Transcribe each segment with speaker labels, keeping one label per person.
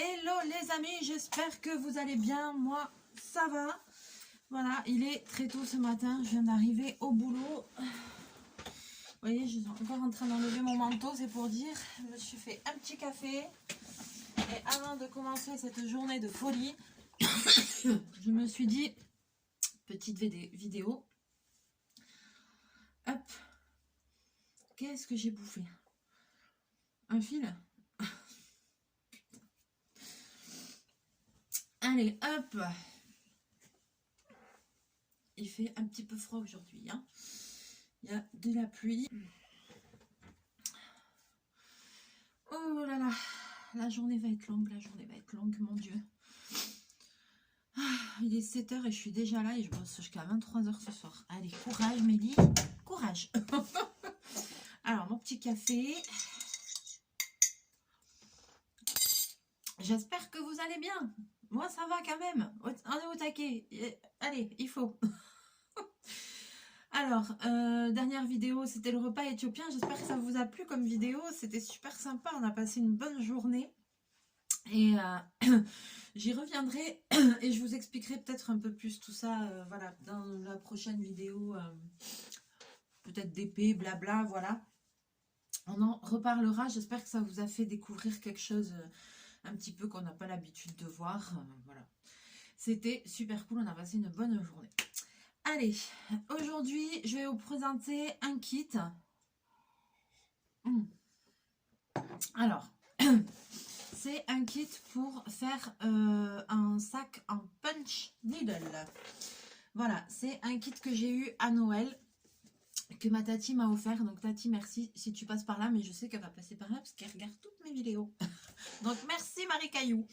Speaker 1: Hello les amis, j'espère que vous allez bien, moi ça va. Voilà, il est très tôt ce matin, je viens d'arriver au boulot. Vous voyez, je suis encore en train d'enlever mon manteau, c'est pour dire. Je me suis fait un petit café. Et avant de commencer cette journée de folie, je me suis dit, petite vidéo. Hop, qu'est-ce que j'ai bouffé? Un fil. Allez, hop. Il fait un petit peu froid aujourd'hui, hein. Il y a de la pluie. Oh là là, la journée va être longue, mon Dieu. Il est 7h et je suis déjà là et je bosse jusqu'à 23h ce soir. Allez, courage Mélie, courage. Alors, mon petit café. J'espère que vous allez bien. Moi, ça va quand même. On est au taquet. Allez, il faut. Alors, dernière vidéo, c'était le repas éthiopien. J'espère que ça vous a plu comme vidéo. C'était super sympa. On a passé une bonne journée. Et j'y reviendrai et je vous expliquerai peut-être un peu plus tout ça, voilà, dans la prochaine vidéo, peut-être d'épée, blabla, voilà. On en reparlera. J'espère que ça vous a fait découvrir quelque chose un petit peu qu'on n'a pas l'habitude de voir. Voilà. C'était super cool. On a passé une bonne journée. Allez, aujourd'hui, je vais vous présenter un kit. Alors, c'est un kit pour faire un sac en punch needle. Voilà, c'est un kit que j'ai eu à Noël, que ma Tati m'a offert. Donc Tati, merci si tu passes par là, mais je sais qu'elle va passer par là parce qu'elle regarde toutes mes vidéos. Donc merci Marie Caillou.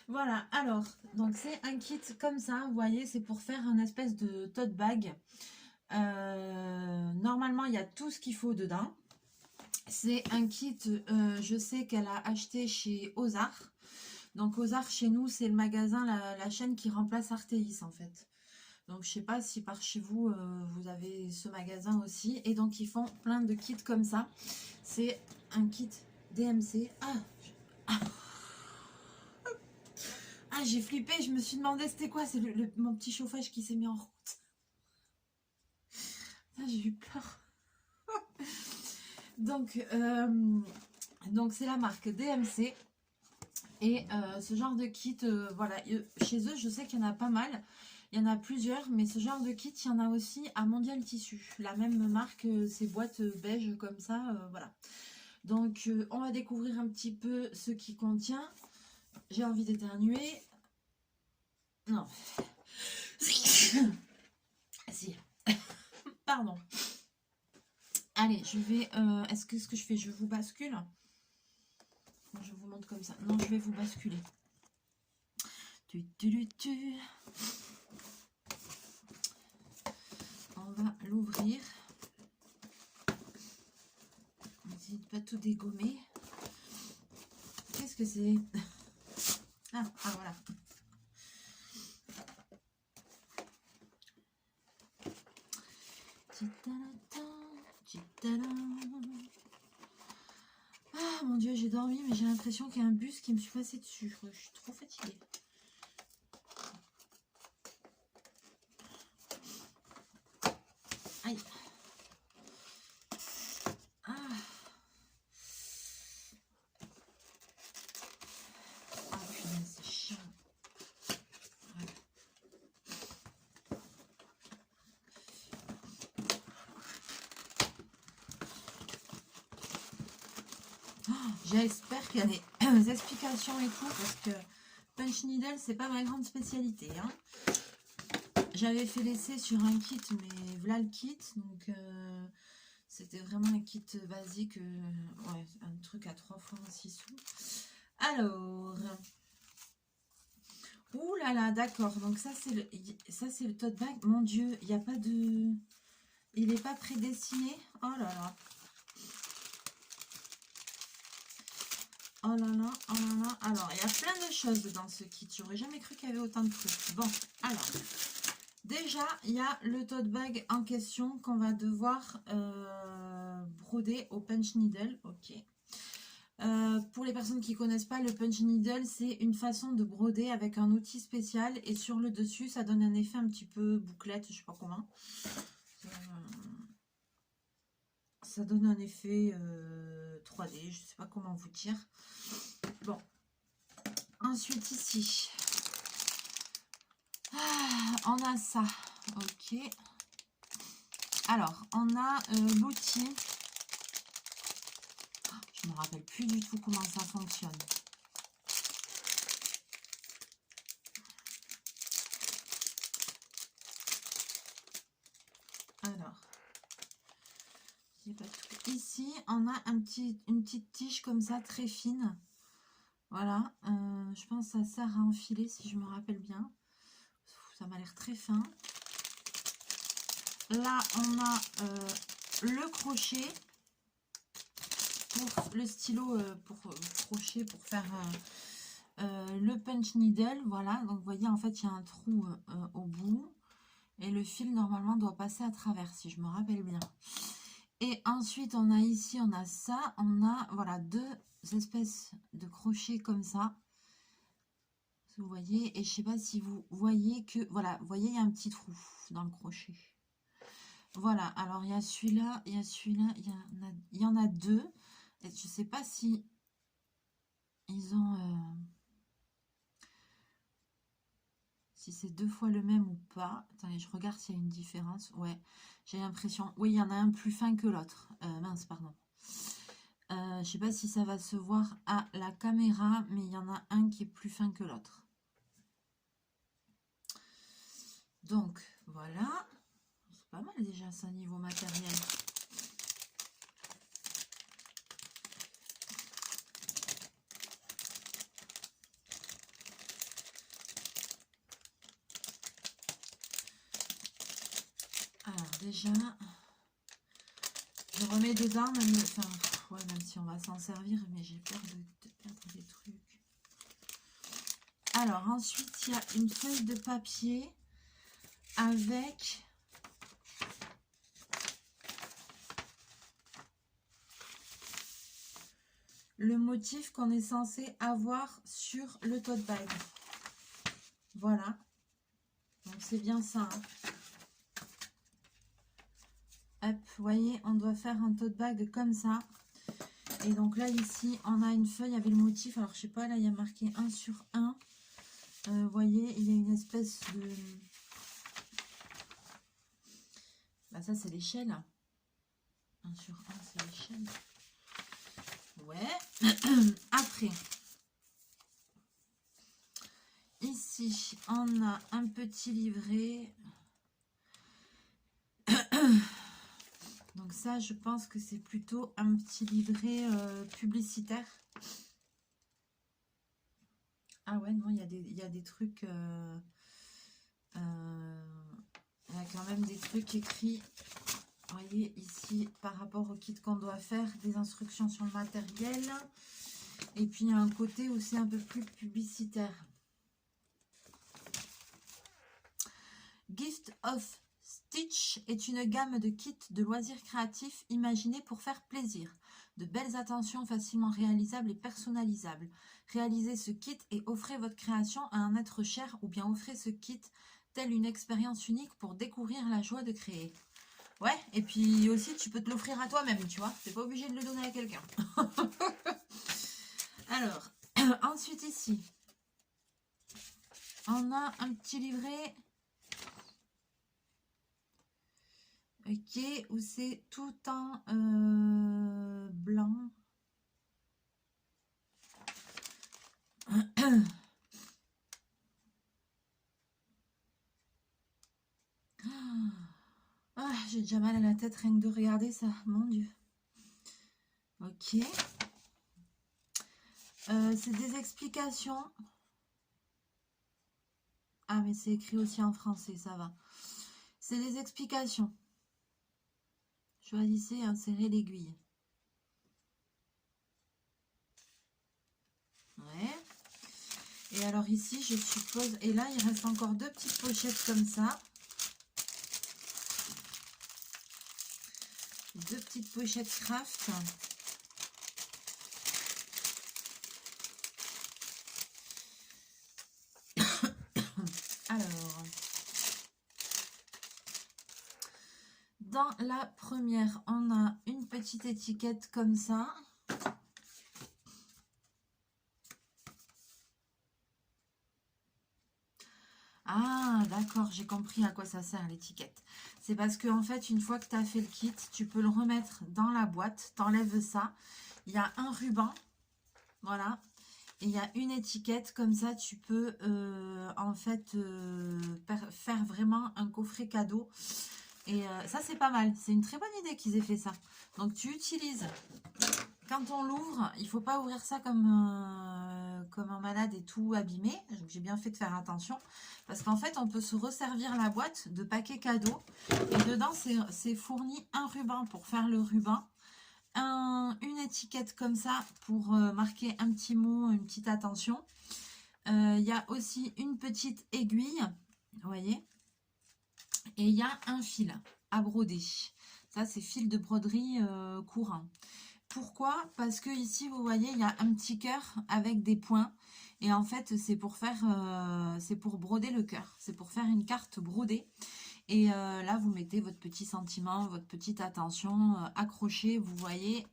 Speaker 1: Voilà, alors, donc c'est un kit comme ça, vous voyez, c'est pour faire un espèce de tote bag. Normalement, il y a tout ce qu'il faut dedans. C'est un kit, je sais qu'elle a acheté chez Ozar. Donc Ozar, chez nous, c'est le magasin, la chaîne qui remplace Artéis en fait. Donc je sais pas si par chez vous, vous avez ce magasin aussi. Et donc ils font plein de kits comme ça. C'est un kit DMC. Ah, j'ai flippé, je me suis demandé c'était quoi. C'est mon petit chauffage qui s'est mis en route. Ah, j'ai eu peur. Donc c'est la marque DMC. Et ce genre de kit, voilà, chez eux, je sais qu'il y en a pas mal. Il y en a plusieurs, mais ce genre de kit, il y en a aussi à Mondial Tissu. La même marque, ces boîtes beige comme ça, voilà. Donc, on va découvrir un petit peu ce qui contient. J'ai envie d'éternuer. Non. Si. Pardon. Allez, je vais... est-ce que ce que je fais, je vous bascule? Je vous montre comme ça. Non, je vais vous basculer. On va l'ouvrir. N'hésitez pas tout dégommer. Qu'est-ce que c'est? Ah, voilà. Ah mon Dieu, j'ai dormi, mais j'ai l'impression qu'il y a un bus qui me suis passé dessus. Je suis trop fatiguée. Aïe. Ah. Ah putain, c'est chiant. Voilà. Oh, j'espère qu'il y a des explications et tout, parce que punch needle, c'est pas ma grande spécialité, hein. J'avais fait l'essai sur un kit, mais voilà le kit, donc c'était vraiment un kit basique, ouais, un truc à 3 fois 6 sous. Alors, ouh là là, d'accord, donc ça c'est le tote bag. Mon Dieu, il n'y a pas de... Il n'est pas prédessiné. Oh là là. Oh là là, oh là là. Alors, il y a plein de choses dans ce kit. J'aurais jamais cru qu'il y avait autant de trucs. Bon, alors... Déjà, il y a le tote bag en question qu'on va devoir broder au punch needle. Ok. Pour les personnes qui ne connaissent pas, le punch needle, c'est une façon de broder avec un outil spécial. Et sur le dessus, ça donne un effet un petit peu bouclette, je sais pas comment. Ça donne un effet 3D, je sais pas comment vous dire. Bon. Ensuite, ici, on a ça. Ok. Alors, on a l'outil. Je me rappelle plus du tout comment ça fonctionne. Alors, ici, on a une petite tige comme ça, très fine. Voilà, je pense que ça sert à enfiler si je me rappelle bien. Ça m'a l'air très fin. Là, on a le crochet pour le stylo pour crochet, pour faire le punch needle. Voilà, donc vous voyez, en fait, il y a un trou au bout. Et le fil, normalement, doit passer à travers, si je me rappelle bien. Et ensuite, on a ici, on a ça. On a, voilà, deux espèces de crochets comme ça. Vous voyez, et je sais pas si vous voyez que, voilà, vous voyez, il y a un petit trou dans le crochet. Voilà, alors il y a celui-là, il y a celui-là, il y en a deux. Et je sais pas si ils ont... si c'est deux fois le même ou pas. Attendez, je regarde s'il y a une différence. Ouais, j'ai l'impression... Oui, il y en a un plus fin que l'autre. Mince, pardon. Je sais pas si ça va se voir à la caméra, mais il y en a un qui est plus fin que l'autre. Donc, voilà. C'est pas mal déjà ça niveau matériel. Alors déjà, je remets dedans, même, enfin, ouais, même si on va s'en servir, mais j'ai peur de perdre des trucs. Alors ensuite, il y a une feuille de papier avec le motif qu'on est censé avoir sur le tote bag. Voilà. Donc c'est bien ça. Hein. Hop, vous voyez, on doit faire un tote bag comme ça. Et donc là, ici, on a une feuille avec le motif. Alors, je sais pas, là, il y a marqué 1 sur 1. Vous voyez, il y a une espèce de... Bah, ça, c'est l'échelle. 1 sur 1, c'est l'échelle. Ouais. Après, ici, on a un petit livret. Donc ça, je pense que c'est plutôt un petit livret publicitaire. Ah ouais, non, il y a des trucs... il y a quand même des trucs écrits. Vous voyez ici, par rapport au kit qu'on doit faire, des instructions sur le matériel. Et puis, il y a un côté où c'est un peu plus publicitaire. Gift of Stitch est une gamme de kits de loisirs créatifs imaginés pour faire plaisir. De belles attentions facilement réalisables et personnalisables. Réalisez ce kit et offrez votre création à un être cher ou bien offrez ce kit telle une expérience unique pour découvrir la joie de créer. Ouais, et puis aussi tu peux te l'offrir à toi-même, tu vois. T'es pas obligé de le donner à quelqu'un. Alors, ensuite ici, on a un petit livret... Ok, où c'est tout en blanc. Ah, j'ai déjà mal à la tête rien que de regarder ça, mon Dieu. Ok. C'est des explications. Ah, mais c'est écrit aussi en français, ça va. C'est des explications. Choisissez et insérez l'aiguille. Ouais. Et alors ici, je suppose... Et là, il reste encore deux petites pochettes comme ça. Deux petites pochettes craft. dans la première, on a une petite étiquette comme ça. Ah, d'accord, j'ai compris à quoi ça sert l'étiquette. C'est parce que en fait, une fois que tu as fait le kit, tu peux le remettre dans la boîte, t'enlèves ça. Il y a un ruban, voilà, et il y a une étiquette, comme ça tu peux en fait faire vraiment un coffret cadeau. Et ça c'est pas mal, c'est une très bonne idée qu'ils aient fait ça. Donc tu utilises, quand on l'ouvre, il faut pas ouvrir ça comme un malade et tout abîmé. J'ai bien fait de faire attention. Parce qu'en fait, on peut se resservir la boîte de paquet cadeau. Et dedans, c'est fourni un ruban pour faire le ruban. Une étiquette comme ça pour marquer un petit mot, une petite attention. Il y a aussi une petite aiguille, vous voyez. Et il y a un fil à broder. Ça, c'est fil de broderie courant. Pourquoi? Parce que ici, vous voyez, il y a un petit cœur avec des points. Et en fait, c'est pour faire, c'est pour broder le cœur. C'est pour faire une carte brodée. Et là, vous mettez votre petit sentiment, votre petite attention accrochée. Vous voyez,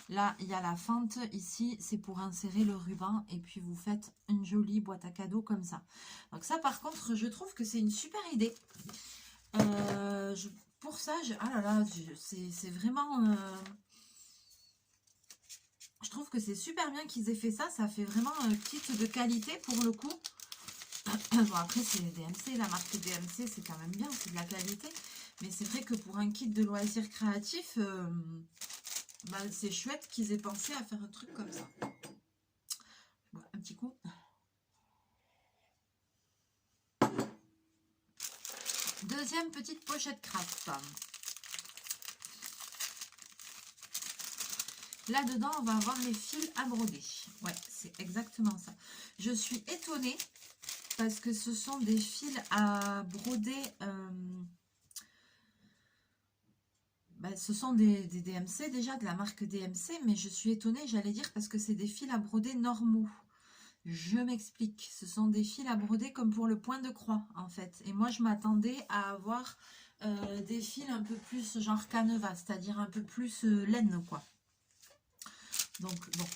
Speaker 1: là, il y a la fente. Ici, c'est pour insérer le ruban. Et puis, vous faites une jolie boîte à cadeaux comme ça. Donc ça, par contre, je trouve que c'est une super idée. Pour ça, ah là là, c'est vraiment... je trouve que c'est super bien qu'ils aient fait ça. Ça fait vraiment un kit de qualité pour le coup. Bon, après, c'est DMC. La marque DMC, c'est quand même bien. C'est de la qualité. Mais c'est vrai que pour un kit de loisirs créatifs, bah, c'est chouette qu'ils aient pensé à faire un truc comme ça. Bon, un petit coup. Deuxième petite pochette craft. Là-dedans, on va avoir les fils à broder. Ouais, c'est exactement ça. Je suis étonnée parce que ce sont des fils à broder. Ce sont des DMC déjà, de la marque DMC, mais je suis étonnée, j'allais dire, parce que c'est des fils à broder normaux. Je m'explique. Ce sont des fils à broder comme pour le point de croix, en fait. Et moi, je m'attendais à avoir des fils un peu plus genre canevas, c'est-à-dire un peu plus laine, quoi. Donc, bon.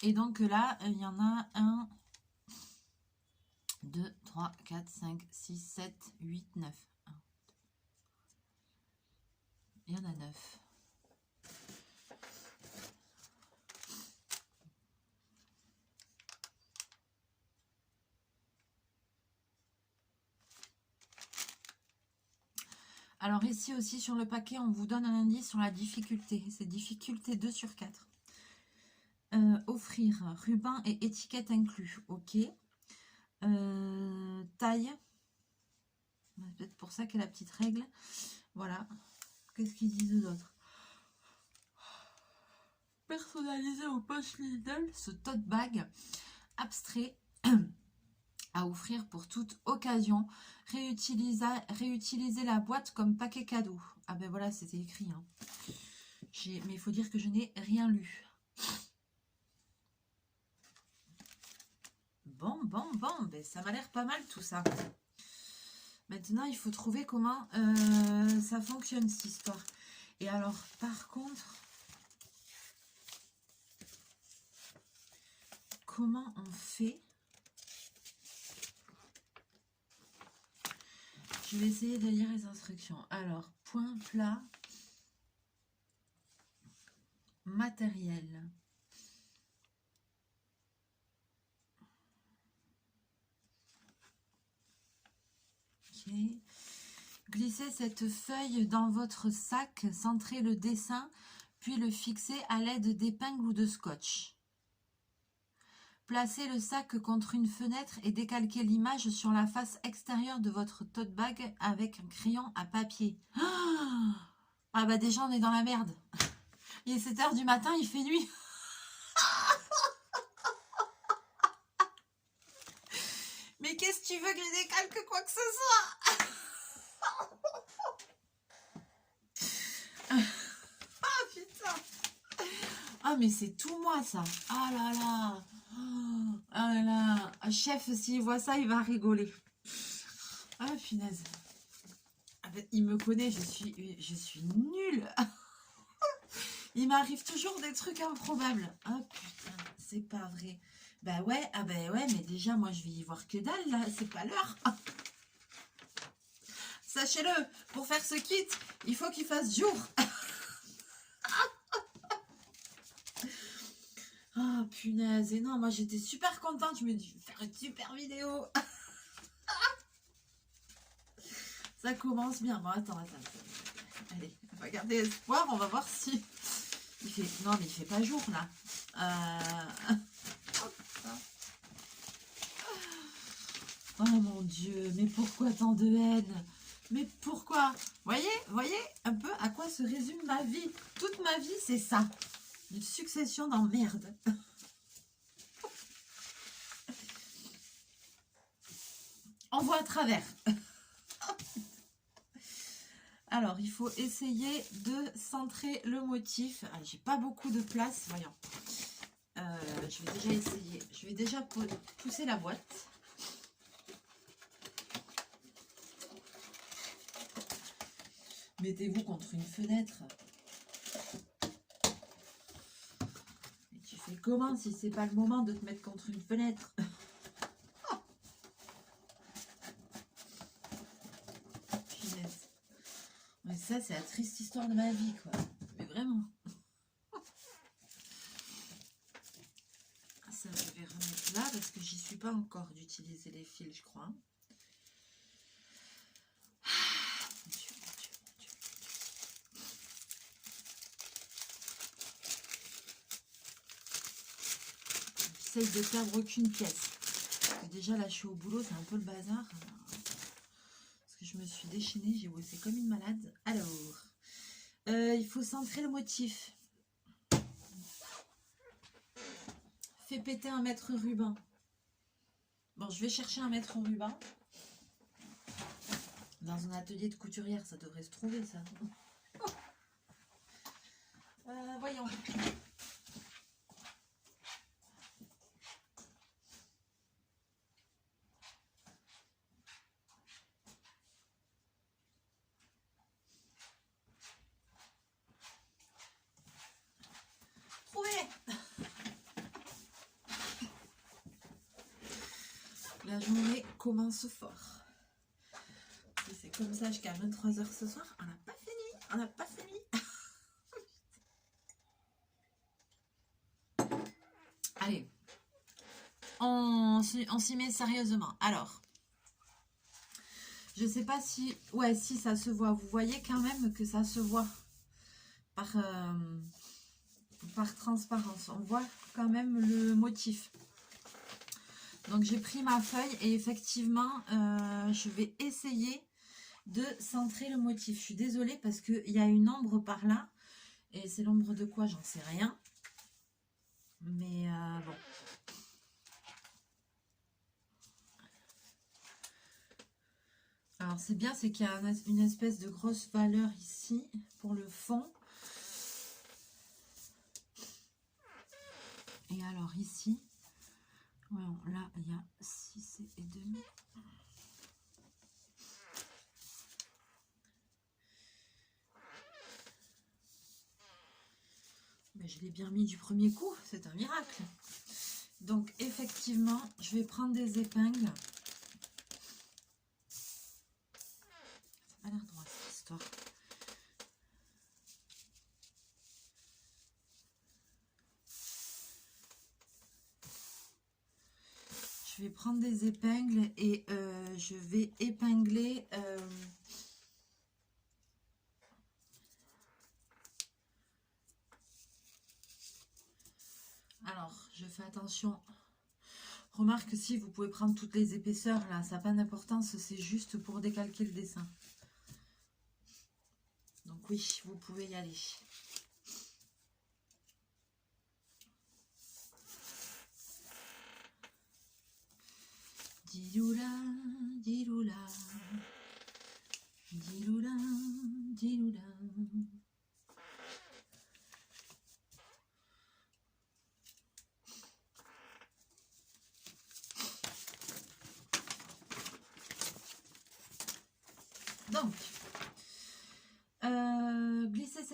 Speaker 1: Et donc là, il y en a 1, 2, 3, 4, 5, 6, 7, 8, 9. Il y en a 9. Alors ici aussi sur le paquet, on vous donne un indice sur la difficulté. C'est difficulté 2 sur 4. Offrir ruban et étiquette inclus. Ok. Taille. C'est peut-être pour ça qu'il y a la petite règle. Voilà. Qu'est-ce qu'ils disent d'autre? Personnalisé au poche Lidl, ce tote bag abstrait à offrir pour toute occasion. Réutiliser la boîte comme paquet cadeau. Ah ben voilà, c'était écrit. Hein. Mais il faut dire que je n'ai rien lu. Bon, ben ça m'a l'air pas mal tout ça. Maintenant, il faut trouver comment ça fonctionne cette histoire. Et alors, par contre, comment on fait? Je vais essayer de lire les instructions. Alors, point plat, matériel. Ok. Glissez cette feuille dans votre sac, centrez le dessin, puis le fixez à l'aide d'épingles ou de scotch. Placez le sac contre une fenêtre et décalquez l'image sur la face extérieure de votre tote bag avec un crayon à papier. Ah bah déjà on est dans la merde. Il est 7 h du matin, il fait nuit. Mais qu'est-ce que tu veux que je décalque quoi que ce soit? Ah putain. Ah mais c'est tout moi ça. Ah là là. Ah là là. Chef, s'il voit ça, il va rigoler. Ah punaise. fait, il me connaît, je suis nulle. Il m'arrive toujours des trucs improbables. Oh putain, c'est pas vrai. Bah ouais, ah bah ouais, mais déjà, moi, je vais y voir que dalle, là. C'est pas l'heure. Sachez-le, pour faire ce kit, il faut qu'il fasse jour. Oh punaise, et non, moi, j'étais super contente. Je me dis, je vais faire une super vidéo. Ça commence bien. Bon, attends. Allez, on va garder espoir. On va voir si... Il fait... Non, mais il fait pas jour, là. Oh mon Dieu, mais pourquoi tant de haine? Mais pourquoi? Voyez un peu à quoi se résume ma vie. Toute ma vie, c'est ça. Une succession d'emmerdes. On voit à travers. Alors, il faut essayer de centrer le motif. Ah, j'ai pas beaucoup de place, voyons. Je vais déjà essayer. Je vais déjà pousser la boîte. Mettez-vous contre une fenêtre. Et tu fais comment si c'est pas le moment de te mettre contre une fenêtre? Mais ça, c'est la triste histoire de ma vie, quoi. Mais vraiment. Ça, je vais remettre là parce que j'y suis pas encore d'utiliser les fils, je crois. Mon Dieu, mon Dieu, mon Dieu. J'essaye de perdre aucune pièce. Parce que déjà, là, je suis au boulot, c'est un peu le bazar. Parce que je me suis déchaînée, j'ai bossé comme une malade. Alors, il faut centrer le motif. Fais péter un mètre ruban. Bon, je vais chercher un mètre ruban. Dans un atelier de couturière, ça devrait se trouver, ça. Voyons. Trouvé. La journée commence fort. C'est comme ça jusqu'à 23 h ce soir. On n'a pas fini. On n'a pas fini. Allez. On s'y met sérieusement. Alors. Je sais pas si... Ouais, si ça se voit. Vous voyez quand même que ça se voit. Par transparence. On voit quand même le motif. Donc j'ai pris ma feuille et effectivement, je vais essayer de centrer le motif. Je suis désolée parce qu'il y a une ombre par là. Et c'est l'ombre de quoi? J'en sais rien. Mais bon. Alors c'est bien, c'est qu'il y a une espèce de grosse valeur ici pour le fond. Et alors ici, voilà, là il y a 6,5. Mais je l'ai bien mis du premier coup, c'est un miracle. Donc effectivement, je vais prendre des épingles. Ça n'a pas l'air droit cette histoire. Je vais prendre des épingles et je vais épingler alors je fais attention. Remarque que si vous pouvez prendre toutes les épaisseurs là, ça n'a pas d'importance, c'est juste pour décalquer le dessin. Donc oui, vous pouvez y aller. Diloula, diloula, diloula, diloula. Donc,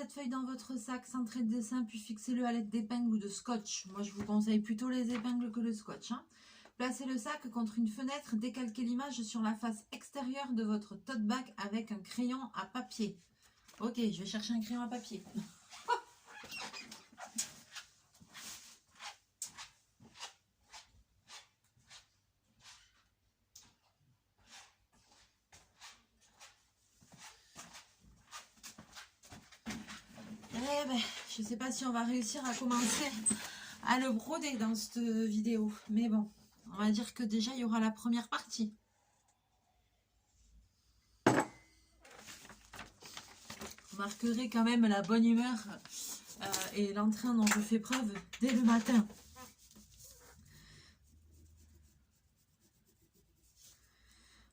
Speaker 1: cette feuille dans votre sac, centrez le dessin, puis fixez-le à l'aide d'épingles ou de scotch. Moi, je vous conseille plutôt les épingles que le scotch. Hein. Placez le sac contre une fenêtre, décalquez l'image sur la face extérieure de votre tote bag avec un crayon à papier. Ok, je vais chercher un crayon à papier. Eh ben, je ne sais pas si on va réussir à commencer à le broder dans cette vidéo. Mais bon, on va dire que déjà, il y aura la première partie. Vous remarquerez quand même la bonne humeur et l'entrain dont je fais preuve dès le matin.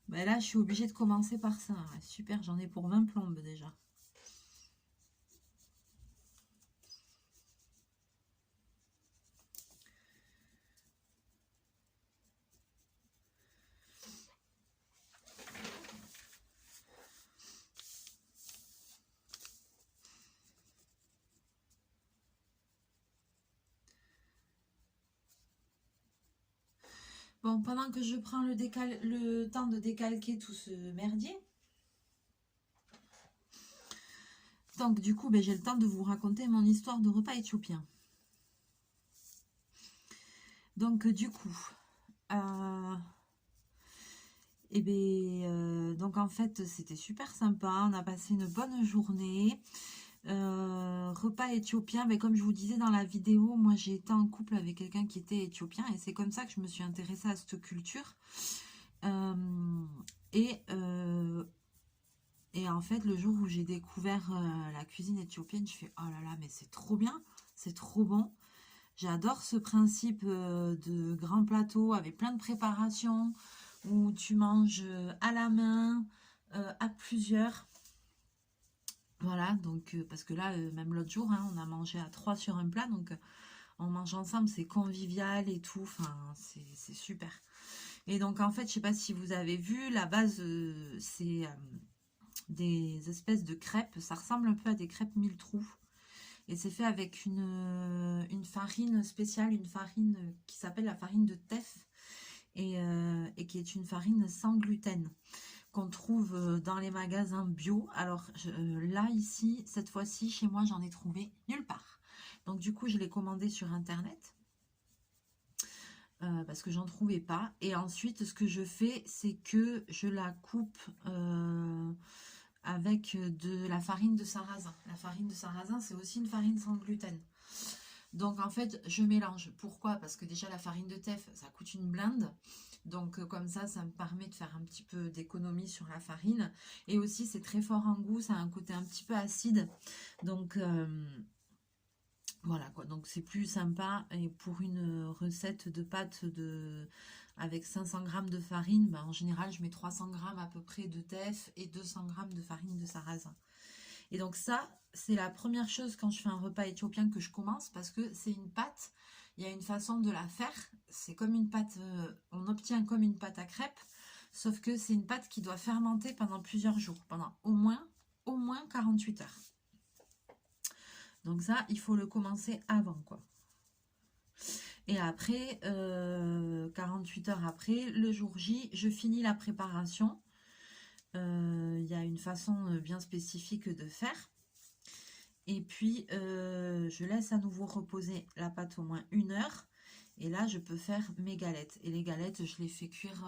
Speaker 1: Ben là, je suis obligée de commencer par ça. Super, j'en ai pour 20 plombes déjà. Bon, pendant que je prends le temps de décalquer tout ce merdier, donc du coup, ben, j'ai le temps de vous raconter mon histoire de repas éthiopien. Donc du coup, donc en fait, c'était super sympa. On a passé une bonne journée. Repas éthiopien, mais comme je vous disais dans la vidéo, moi j'ai été en couple avec quelqu'un qui était éthiopien et c'est comme ça que je me suis intéressée à cette culture. Et en fait, le jour où j'ai découvert la cuisine éthiopienne, je fais oh là là, mais c'est trop bien, c'est trop bon. J'adore ce principe de grand plateau avec plein de préparations où tu manges à la main, à plusieurs. Voilà, donc parce que là, même l'autre jour, hein, on a mangé à 3 sur un plat, donc on mange ensemble, c'est convivial et tout, enfin, c'est super. Et donc en fait, je sais pas si vous avez vu, la base, c'est des espèces de crêpes, ça ressemble un peu à des crêpes mille trous. Et c'est fait avec une farine spéciale, une farine qui s'appelle la farine de teff, et qui est une farine sans gluten, qu'on trouve dans les magasins bio. Alors là, ici, cette fois-ci, chez moi, j'en ai trouvé nulle part. Donc du coup, je l'ai commandé sur Internet. Parce que j'en trouvais pas. Et ensuite, ce que je fais, c'est que je la coupe avec de la farine de sarrasin. La farine de sarrasin, c'est aussi une farine sans gluten. Donc en fait, je mélange. Pourquoi? Parce que déjà, la farine de teff, ça coûte une blinde. Donc comme ça me permet de faire un petit peu d'économie sur la farine. Et aussi, c'est très fort en goût, ça a un côté un petit peu acide. Donc voilà quoi, donc c'est plus sympa. Et pour une recette de pâtes avec 500 g de farine, ben, en général je mets 300 g à peu près de teff et 200 g de farine de sarrasin. Et donc ça, c'est la première chose quand je fais un repas éthiopien que je commence, parce que c'est une pâte, il y a une façon de la faire, c'est comme une pâte, on obtient comme une pâte à crêpes, sauf que c'est une pâte qui doit fermenter pendant plusieurs jours, pendant au moins 48 heures. Donc ça, il faut le commencer avant, quoi. Et après, 48 heures après, le jour J, je finis la préparation. Il y a une façon bien spécifique de faire. Et puis, je laisse à nouveau reposer la pâte au moins 1 heure. Et là, je peux faire mes galettes. Et les galettes, je les fais cuire,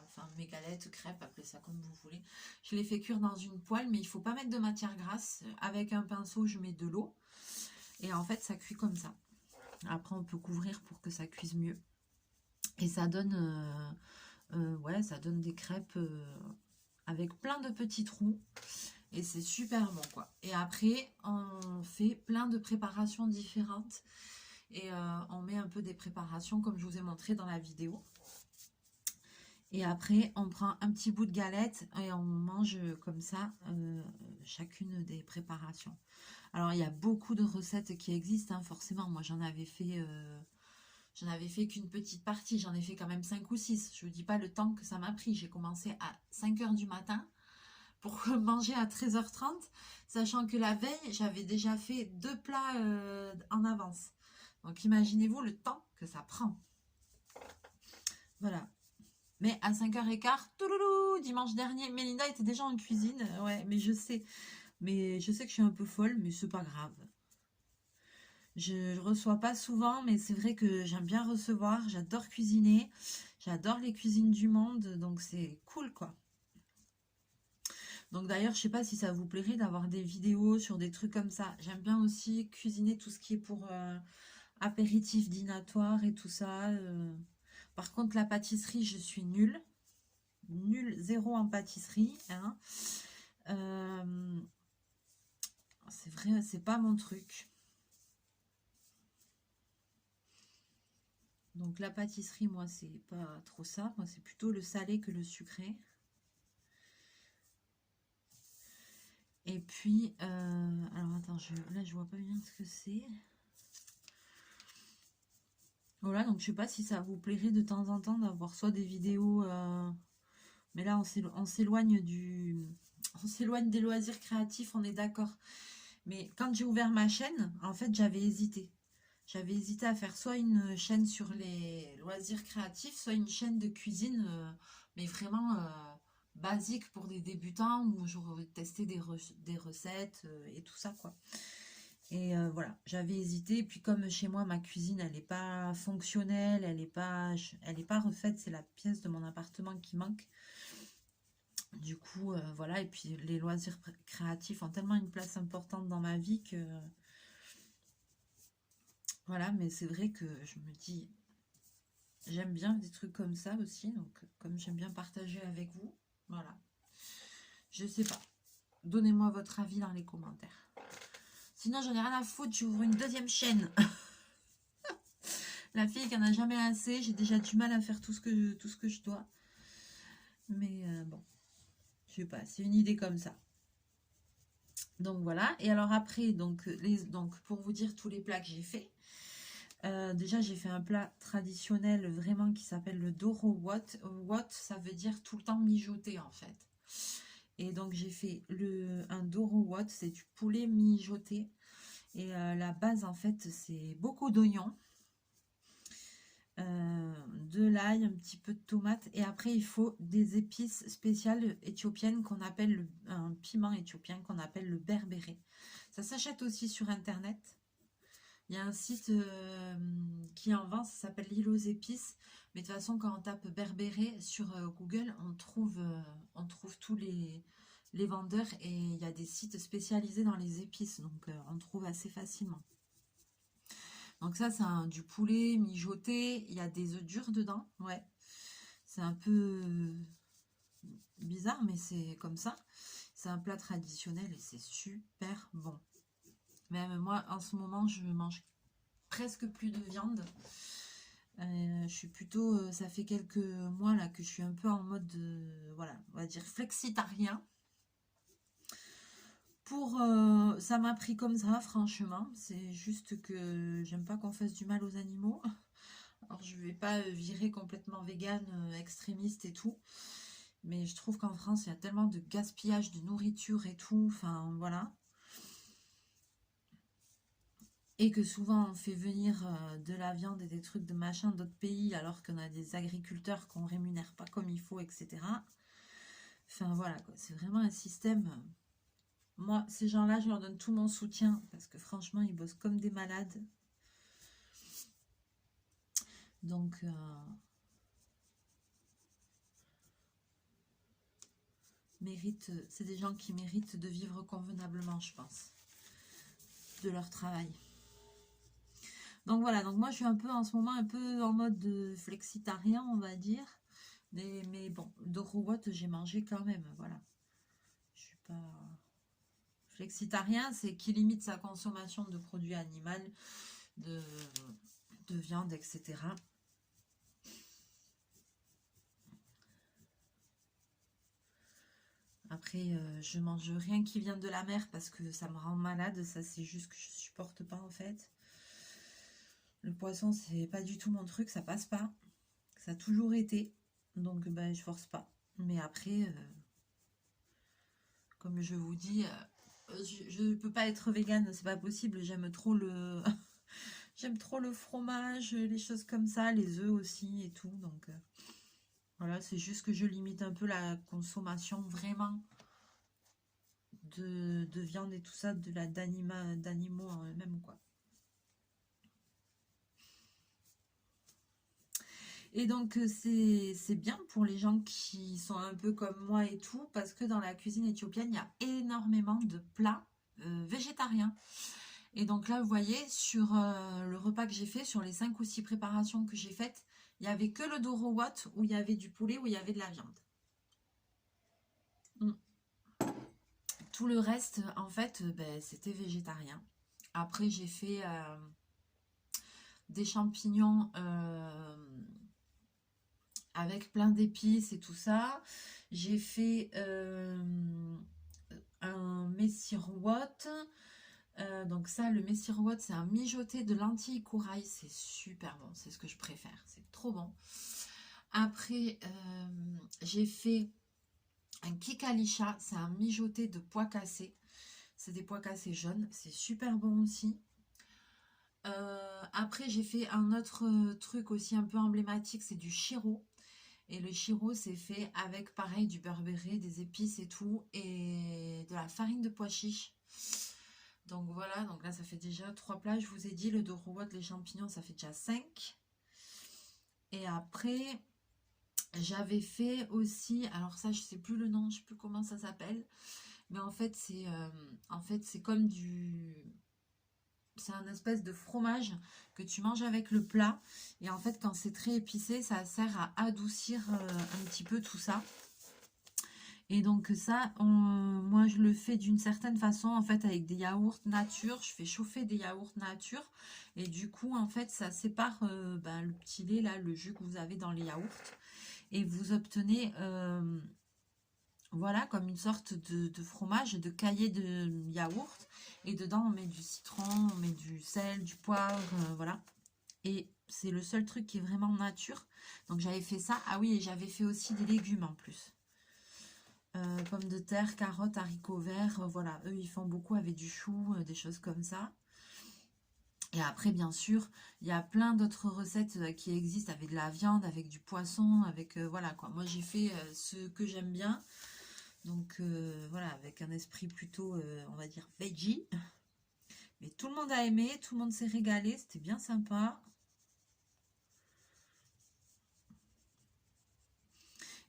Speaker 1: enfin mes galettes, crêpes, appelez ça comme vous voulez. Je les fais cuire dans une poêle, mais il ne faut pas mettre de matière grasse. Avec un pinceau, je mets de l'eau. Et en fait, ça cuit comme ça. Après, on peut couvrir pour que ça cuise mieux. Et ça donne, ouais, ça donne des crêpes avec plein de petits trous. Et c'est super bon, quoi. Et après, on fait plein de préparations différentes. Et on met un peu des préparations comme je vous ai montré dans la vidéo. Et après, on prend un petit bout de galette et on mange comme ça chacune des préparations. Alors, il y a beaucoup de recettes qui existent, hein, forcément. Moi, j'en avais fait qu'une petite partie. J'en ai fait quand même 5 ou 6. Je ne vous dis pas le temps que ça m'a pris. J'ai commencé à 5 h du matin pour manger à 13h30, sachant que la veille, j'avais déjà fait 2 plats en avance. Donc imaginez-vous le temps que ça prend. Voilà. Mais à 5h15, touloulou, dimanche dernier, Mélinda était déjà en cuisine. Ouais, mais je sais. Mais je sais que je suis un peu folle, mais c'est pas grave. Je reçois pas souvent, mais c'est vrai que j'aime bien recevoir. J'adore cuisiner. J'adore les cuisines du monde, donc c'est cool, quoi. Donc d'ailleurs, je sais pas si ça vous plairait d'avoir des vidéos sur des trucs comme ça. J'aime bien aussi cuisiner tout ce qui est pour apéritif, dînatoire et tout ça. Par contre, la pâtisserie, je suis nulle. Nulle, zéro en pâtisserie, hein. Euh, c'est vrai, c'est pas mon truc. Donc la pâtisserie, moi, c'est pas trop ça. Moi, c'est plutôt le salé que le sucré. Et puis, alors attends, là, je vois pas bien ce que c'est. Voilà, donc je sais pas si ça vous plairait de temps en temps d'avoir soit des vidéos, mais là, on s'éloigne on s'éloigne des loisirs créatifs, on est d'accord. Mais quand j'ai ouvert ma chaîne, en fait, j'avais hésité. J'avais hésité à faire soit une chaîne sur les loisirs créatifs, soit une chaîne de cuisine, mais vraiment basique pour des débutants, où j'aurais testé des recettes et tout ça, quoi. Et voilà, j'avais hésité. Puis comme chez moi, ma cuisine, elle n'est pas fonctionnelle, elle est pas refaite, c'est la pièce de mon appartement qui manque. Du coup, voilà. Et puis les loisirs créatifs ont tellement une place importante dans ma vie que voilà. Mais c'est vrai que je me dis, j'aime bien des trucs comme ça aussi. Donc, comme j'aime bien partager avec vous, voilà. Je sais pas. Donnez-moi votre avis dans les commentaires. Sinon, j'en ai rien à foutre. J'ouvre une deuxième chaîne. La fille qui en a jamais assez. J'ai déjà du mal à faire tout ce que je dois. Mais bon, je sais pas. C'est une idée comme ça. Donc voilà. Et alors après, donc pour vous dire tous les plats que j'ai fait. Déjà, j'ai fait un plat traditionnel vraiment qui s'appelle le Doro Wat. Wat, ça veut dire tout le temps mijoter en fait. Et donc, j'ai fait un Doro Wat, c'est du poulet mijoté. Et la base, en fait, c'est beaucoup d'oignons, de l'ail, un petit peu de tomate. Et après, il faut des épices spéciales éthiopiennes qu'on appelle un piment éthiopien qu'on appelle le berbéré. Ça s'achète aussi sur Internet. Il y a un site qui en vend, ça s'appelle l'île aux épices. Mais de toute façon, quand on tape berbéré sur Google, on trouve tous les vendeurs et il y a des sites spécialisés dans les épices. Donc, on trouve assez facilement. Donc ça, c'est du poulet mijoté. Il y a des œufs durs dedans. Ouais. C'est un peu bizarre, mais c'est comme ça. C'est un plat traditionnel et c'est super bon. Même moi, en ce moment, je mange presque plus de viande. Je suis plutôt, ça fait quelques mois là que je suis un peu en mode, voilà, on va dire flexitarien. Ça m'a pris comme ça, franchement. C'est juste que j'aime pas qu'on fasse du mal aux animaux. Alors je vais pas virer complètement végane, extrémiste et tout. Mais je trouve qu'en France, il y a tellement de gaspillage de nourriture et tout. Enfin, voilà. Et que souvent on fait venir de la viande et des trucs de machin d'autres pays alors qu'on a des agriculteurs qu'on rémunère pas comme il faut, etc. Enfin voilà quoi, c'est vraiment un système. Moi, ces gens-là, je leur donne tout mon soutien parce que franchement, ils bossent comme des malades. Donc, c'est des gens qui méritent de vivre convenablement, je pense, de leur travail. Donc voilà, donc moi je suis un peu en ce moment un peu en mode de flexitarien, on va dire. Mais bon, de roulotte, j'ai mangé quand même, voilà. Je suis pas... Flexitarien, c'est qui limite sa consommation de produits animaux, de, de viande, etc. Après, je mange rien qui vient de la mer parce que ça me rend malade. Ça, c'est juste que je supporte pas en fait. Le poisson, c'est pas du tout mon truc, ça passe pas. Ça a toujours été. Donc, ben, je force pas. Mais après, comme je vous dis, je ne peux pas être végane, c'est pas possible. J'aime trop le j'aime trop le fromage, les choses comme ça, les œufs aussi et tout. Donc voilà, c'est juste que je limite un peu la consommation vraiment de viande et tout ça, d'animaux en eux-mêmes, quoi. Et donc c'est bien pour les gens qui sont un peu comme moi et tout, parce que dans la cuisine éthiopienne, il y a énormément de plats végétariens. Et donc là, vous voyez, sur le repas que j'ai fait, sur les 5 ou 6 préparations que j'ai faites, il n'y avait que le dorowat où il y avait du poulet, où il y avait de la viande. Mm. Tout le reste, en fait, ben, c'était végétarien. Après, j'ai fait des champignons avec plein d'épices et tout ça. J'ai fait un messirwot. Donc ça, le messirwot, c'est un mijoté de lentilles corail. C'est super bon, c'est ce que je préfère. C'est trop bon. Après, j'ai fait un kikalisha. C'est un mijoté de pois cassés. C'est des pois cassés jaunes. C'est super bon aussi. Après, j'ai fait un autre truc aussi un peu emblématique. C'est du shiro. Et le shiro, c'est fait avec, pareil, du beurre beurré, des épices et tout, et de la farine de pois chiche. Donc voilà, donc là, ça fait déjà 3 plats. Je vous ai dit, le dorowat, les champignons, ça fait déjà 5. Et après, j'avais fait aussi, alors ça, je sais plus le nom, je sais plus comment ça s'appelle, mais en fait, c'est comme du... C'est un espèce de fromage que tu manges avec le plat. Et en fait, quand c'est très épicé, ça sert à adoucir un petit peu tout ça. Et donc ça, moi je le fais d'une certaine façon, en fait, avec des yaourts nature. Je fais chauffer des yaourts nature. Et du coup, en fait, ça sépare ben, le petit lait, là, le jus que vous avez dans les yaourts. Et vous obtenez, voilà, comme une sorte de fromage, de caillé de yaourt. Et dedans, on met du citron, on met du sel, du poivre, voilà. Et c'est le seul truc qui est vraiment nature. Donc j'avais fait ça. Ah oui, et j'avais fait aussi des légumes en plus. Pommes de terre, carottes, haricots verts, voilà. Eux, ils font beaucoup avec du chou, des choses comme ça. Et après, bien sûr, il y a plein d'autres recettes qui existent avec de la viande, avec du poisson, avec... voilà quoi. Moi, j'ai fait ce que j'aime bien. Donc voilà, avec un esprit plutôt, on va dire, veggie. Mais tout le monde a aimé, tout le monde s'est régalé, c'était bien sympa.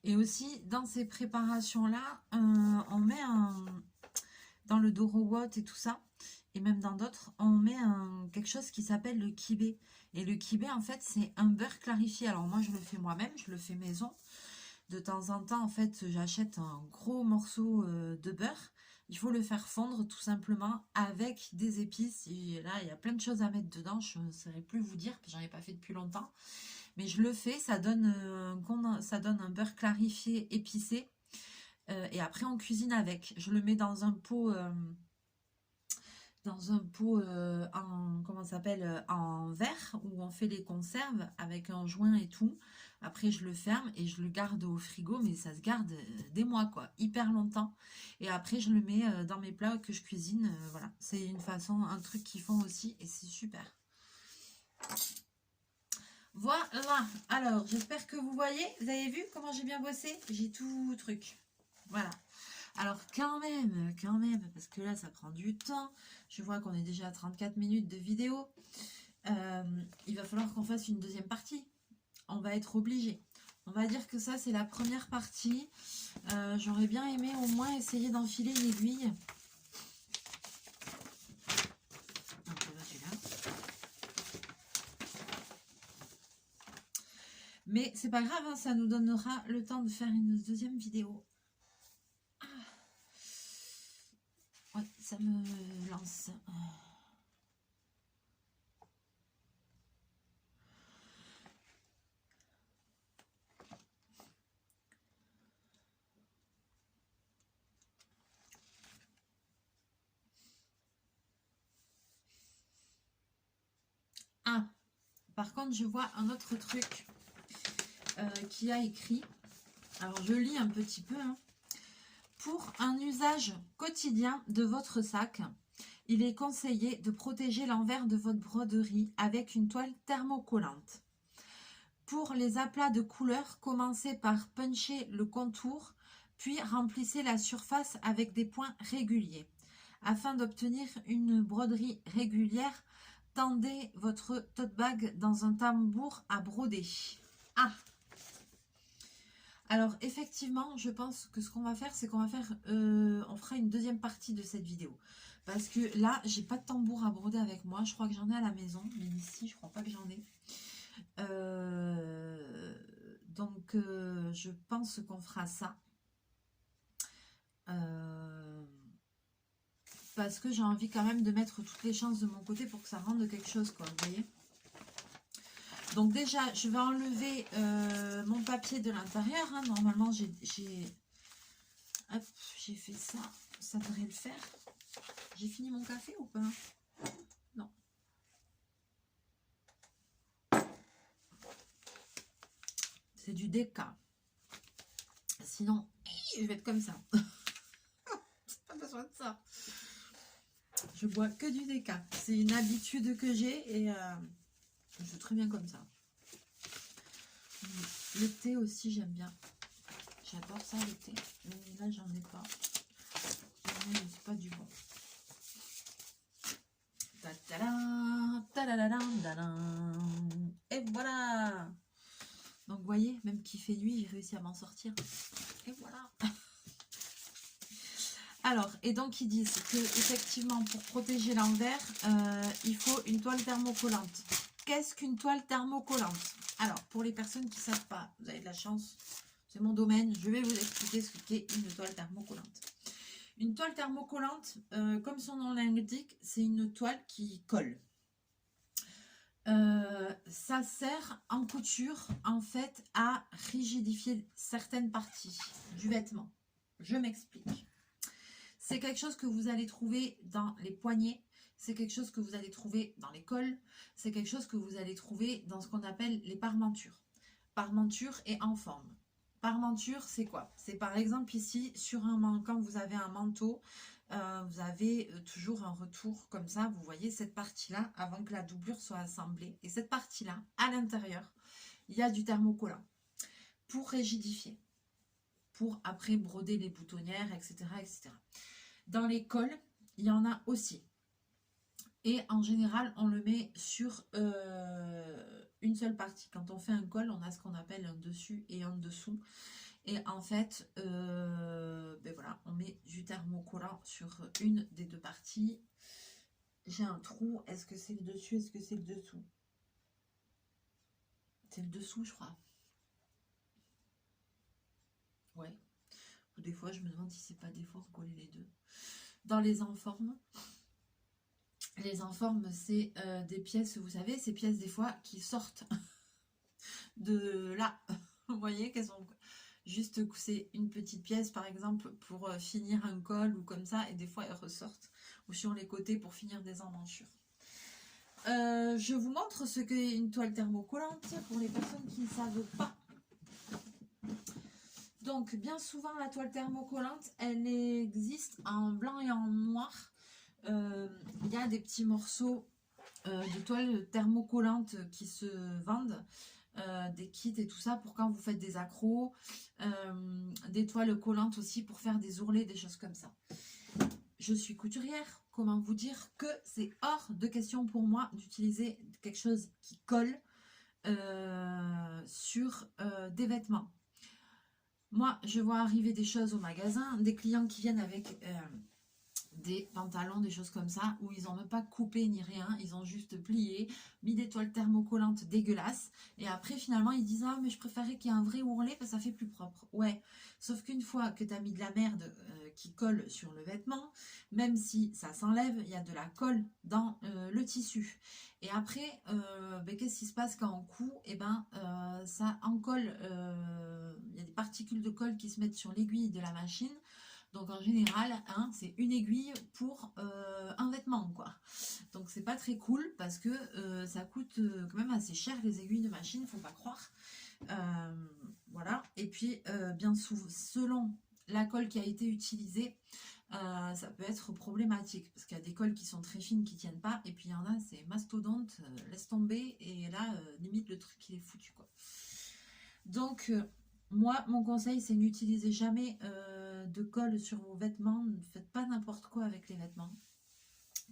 Speaker 1: Et aussi, dans ces préparations-là, on met dans le dorowat et tout ça, et même dans d'autres, on met quelque chose qui s'appelle le kibé. Et le kibé, en fait, c'est un beurre clarifié. Alors moi, je le fais moi-même, je le fais maison. De temps en temps, en fait, j'achète un gros morceau de beurre. Il faut le faire fondre tout simplement avec des épices. Et là, il y a plein de choses à mettre dedans. Je ne saurais plus vous dire, parce que j'en ai pas fait depuis longtemps. Mais je le fais, ça donne un beurre clarifié épicé. Et après, on cuisine avec. Je le mets dans un pot... en, comment ça s'appelle, en verre où on fait les conserves avec un joint et tout. Après, je le ferme et je le garde au frigo, mais ça se garde des mois, quoi, hyper longtemps. Et après, je le mets dans mes plats que je cuisine. Voilà, c'est une façon, un truc qu'ils font aussi et c'est super. Voilà, alors j'espère que vous voyez, vous avez vu comment j'ai bien bossé, j'ai tout truc. Voilà. Alors quand même, parce que là ça prend du temps. Je vois qu'on est déjà à 34 minutes de vidéo. Il va falloir qu'on fasse une deuxième partie. On va être obligé. On va dire que ça c'est la première partie. J'aurais bien aimé au moins essayer d'enfiler une aiguille. Mais c'est pas grave, hein, ça nous donnera le temps de faire une deuxième vidéo. Ouais, ça me lance. Ah, par contre, je vois un autre truc qui a écrit. Alors, je lis un petit peu. Hein. Pour un usage quotidien de votre sac, il est conseillé de protéger l'envers de votre broderie avec une toile thermocollante. Pour les aplats de couleurs, commencez par puncher le contour, puis remplissez la surface avec des points réguliers. Afin d'obtenir une broderie régulière, tendez votre tote bag dans un tambour à broder. Ah! Alors effectivement, je pense que ce qu'on va faire, c'est qu'on va faire, on fera une deuxième partie de cette vidéo. Parce que là, j'ai pas de tambour à broder avec moi. Je crois que j'en ai à la maison, mais ici, je crois pas que j'en ai. Donc, je pense qu'on fera ça. Parce que j'ai envie quand même de mettre toutes les chances de mon côté pour que ça rende quelque chose, quoi, vous voyez. Donc déjà, je vais enlever mon papier de l'intérieur. Hein. Normalement, j'ai fait ça. Ça devrait le faire. J'ai fini mon café ou pas? Non. C'est du déca. Sinon, je vais être comme ça. Pas besoin de ça. Je bois que du déca. C'est une habitude que j'ai et je suis très bien comme ça. Le thé aussi, j'aime bien. J'adore ça, le thé. Mais là, j'en ai pas. Mais c'est pas du bon. Et voilà. Donc, vous voyez, même qu'il fait nuit, j'ai réussi à m'en sortir. Et voilà. Alors, et donc, ils disent que effectivement, pour protéger l'envers, il faut une toile thermocollante. Qu'est-ce qu'une toile thermocollante? Alors, pour les personnes qui ne savent pas, vous avez de la chance, c'est mon domaine, je vais vous expliquer ce qu'est une toile thermocollante. Une toile thermocollante, comme son nom l'indique, c'est une toile qui colle. Ça sert en couture, en fait, à rigidifier certaines parties du vêtement. Je m'explique. C'est quelque chose que vous allez trouver dans les poignets, c'est quelque chose que vous allez trouver dans les cols, c'est quelque chose que vous allez trouver dans ce qu'on appelle les parmentures. Parmenture et en forme. Parmenture, c'est quoi? C'est par exemple ici, sur quand vous avez un manteau, vous avez toujours un retour comme ça, vous voyez cette partie-là, avant que la doublure soit assemblée. Et cette partie-là, à l'intérieur, il y a du thermocollant pour rigidifier, pour après broder les boutonnières, etc. etc. Dans les cols, il y en a aussi. Et en général, on le met sur une seule partie. Quand on fait un col, on a ce qu'on appelle un dessus et un dessous. Et en fait, ben voilà, on met du thermocollant sur une des deux parties. J'ai un trou. Est-ce que c'est le dessus? Est-ce que c'est le dessous? C'est le dessous, je crois. Ouais. Ou des fois, je me demande si c'est pas des fois coller les deux. Dans les enformes, c'est des pièces, vous savez, ces pièces des fois qui sortent de là. Vous voyez qu'elles sont juste, c'est une petite pièce par exemple pour finir un col ou comme ça, et des fois elles ressortent, ou sur les côtés pour finir des emmanchures. Je vous montre ce qu'est une toile thermocollante pour les personnes qui ne savent pas. Donc bien souvent la toile thermocollante, elle existe en blanc et en noir. Il y a des petits morceaux de toile thermocollante qui se vendent, des kits et tout ça pour quand vous faites des accros, des toiles collantes aussi pour faire des ourlets, des choses comme ça. Je suis couturière, comment vous dire que c'est hors de question pour moi d'utiliser quelque chose qui colle sur des vêtements. Moi, je vois arriver des choses au magasin, des clients qui viennent avec des pantalons, des choses comme ça, où ils n'ont même pas coupé ni rien, ils ont juste plié, mis des toiles thermocollantes dégueulasses, et après finalement ils disent « Ah mais je préférais qu'il y ait un vrai ourlet parce que ça fait plus propre ». Ouais, sauf qu'une fois que tu as mis de la merde qui colle sur le vêtement, même si ça s'enlève, il y a de la colle dans le tissu. Et après, ben, qu'est-ce qui se passe quand on coud? Et ben, ça encolle, il y a des particules de colle qui se mettent sur l'aiguille de la machine. Donc en général, hein, c'est une aiguille pour un vêtement, quoi. Donc c'est pas très cool parce que ça coûte quand même assez cher les aiguilles de machine, faut pas croire. Voilà. Et puis bien souvent, selon la colle qui a été utilisée, ça peut être problématique parce qu'il y a des colles qui sont très fines qui tiennent pas, et puis il y en a c'est mastodonte, laisse tomber, et là limite le truc il est foutu quoi. Donc moi mon conseil c'est n'utilisez jamais de colle sur vos vêtements, ne faites pas n'importe quoi avec les vêtements,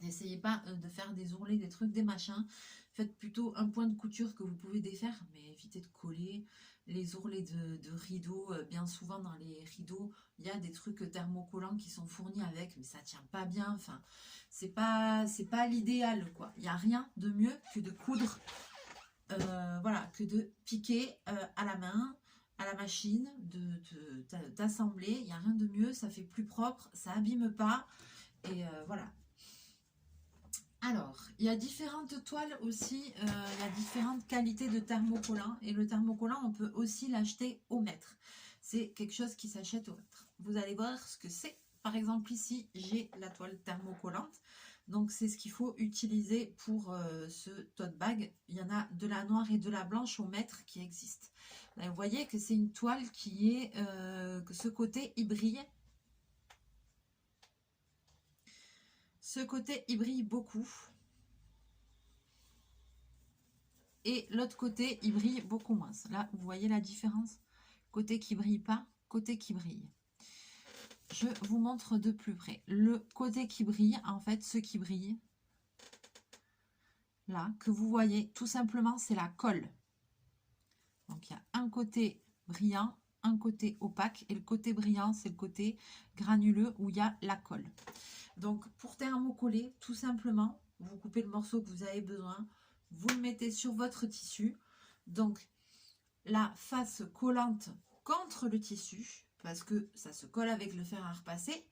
Speaker 1: n'essayez pas de faire des ourlets, des trucs, des machins, faites plutôt un point de couture que vous pouvez défaire, mais évitez de coller. Les ourlets de rideaux, bien souvent dans les rideaux, il y a des trucs thermocollants qui sont fournis avec, mais ça tient pas bien. Enfin, c'est pas l'idéal, quoi. Il n'y a rien de mieux que de coudre, voilà, que de piquer à la main, à la machine, d'assembler. Il n'y a rien de mieux, ça fait plus propre, ça abîme pas, et voilà. Alors, il y a différentes toiles aussi, il y a différentes qualités de thermocollant, et le thermocollant, on peut aussi l'acheter au mètre. C'est quelque chose qui s'achète au mètre. Vous allez voir ce que c'est. Par exemple, ici, j'ai la toile thermocollante. Donc, c'est ce qu'il faut utiliser pour ce tote bag. Il y en a de la noire et de la blanche au mètre qui existent. Là, vous voyez que c'est une toile qui est, que ce côté, il brille. Ce côté, il brille beaucoup. Et l'autre côté, il brille beaucoup moins. Là, vous voyez la différence? Côté qui brille pas, côté qui brille. Je vous montre de plus près. Le côté qui brille, en fait, ce qui brille, là, que vous voyez, tout simplement, c'est la colle. Donc, il y a un côté brillant, un côté opaque. Et le côté brillant, c'est le côté granuleux où il y a la colle. Donc, pour thermocoller, tout simplement, vous coupez le morceau que vous avez besoin, vous le mettez sur votre tissu. Donc, la face collante contre le tissu, parce que ça se colle avec le fer à repasser.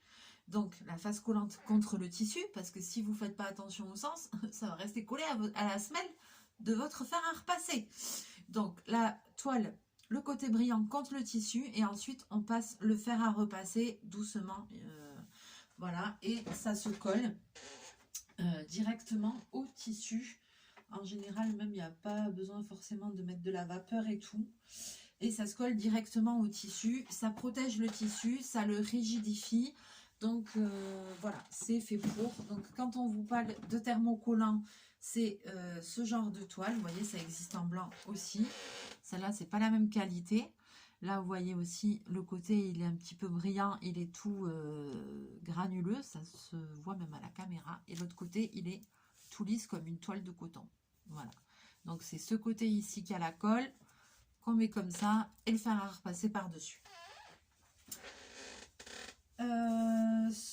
Speaker 1: Donc, la face collante contre le tissu, parce que si vous ne faites pas attention au sens, ça va rester collé à la semelle de votre fer à repasser. Donc, la toile, le côté brillant contre le tissu, et ensuite, on passe le fer à repasser doucement. Voilà, et ça se colle directement au tissu. En général, même, il n'y a pas besoin forcément de mettre de la vapeur et tout. Et ça se colle directement au tissu. Ça protège le tissu, ça le rigidifie. Donc, voilà, c'est fait pour. Donc, quand on vous parle de thermocollant, c'est ce genre de toile. Vous voyez, ça existe en blanc aussi. Celle-là, c'est pas la même qualité. Là, vous voyez aussi, le côté, il est un petit peu brillant. Il est tout granuleux. Ça se voit même à la caméra. Et l'autre côté, il est tout lisse comme une toile de coton. Voilà. Donc, c'est ce côté ici qui a la colle qu'on met comme ça et le fer à repasser par-dessus.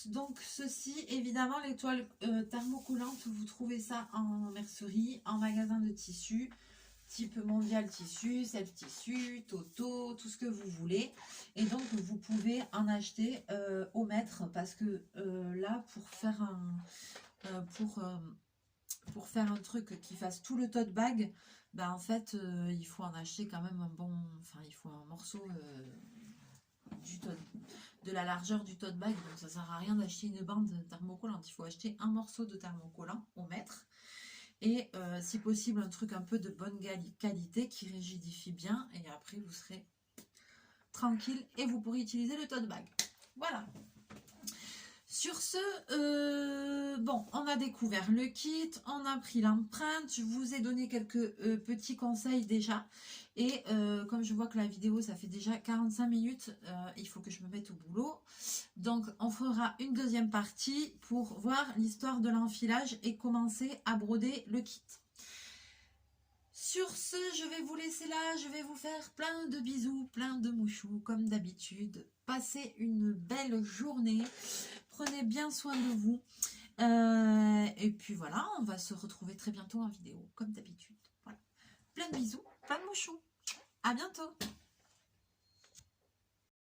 Speaker 1: Donc, ceci, évidemment, les toiles thermocollantes, vous trouvez ça en mercerie, en magasin de tissus, type Mondial Tissu, Self Tissu, Toto, tout ce que vous voulez. Et donc, vous pouvez en acheter au mètre, parce que là, pour faire un truc qui fasse tout le tote bag, ben en fait, il faut en acheter quand même un bon... Enfin, il faut un morceau de la largeur du tote bag. Donc, ça sert à rien d'acheter une bande thermocollante. Il faut acheter un morceau de thermocollant au mètre. Et si possible, un truc un peu de bonne qualité qui rigidifie bien. Et après, vous serez tranquille et vous pourrez utiliser le tote bag. Voilà. Sur ce, bon, on a découvert le kit, on a pris l'empreinte, je vous ai donné quelques petits conseils déjà. Et comme je vois que la vidéo, ça fait déjà 45 minutes, il faut que je me mette au boulot. Donc, on fera une deuxième partie pour voir l'histoire de l'enfilage et commencer à broder le kit. Sur ce, je vais vous laisser là, je vais vous faire plein de bisous, plein de mouchous, comme d'habitude. Passez une belle journée, prenez bien soin de vous. Et puis voilà, on va se retrouver très bientôt en vidéo, comme d'habitude. Voilà. Plein de bisous, plein de mouchous. À bientôt.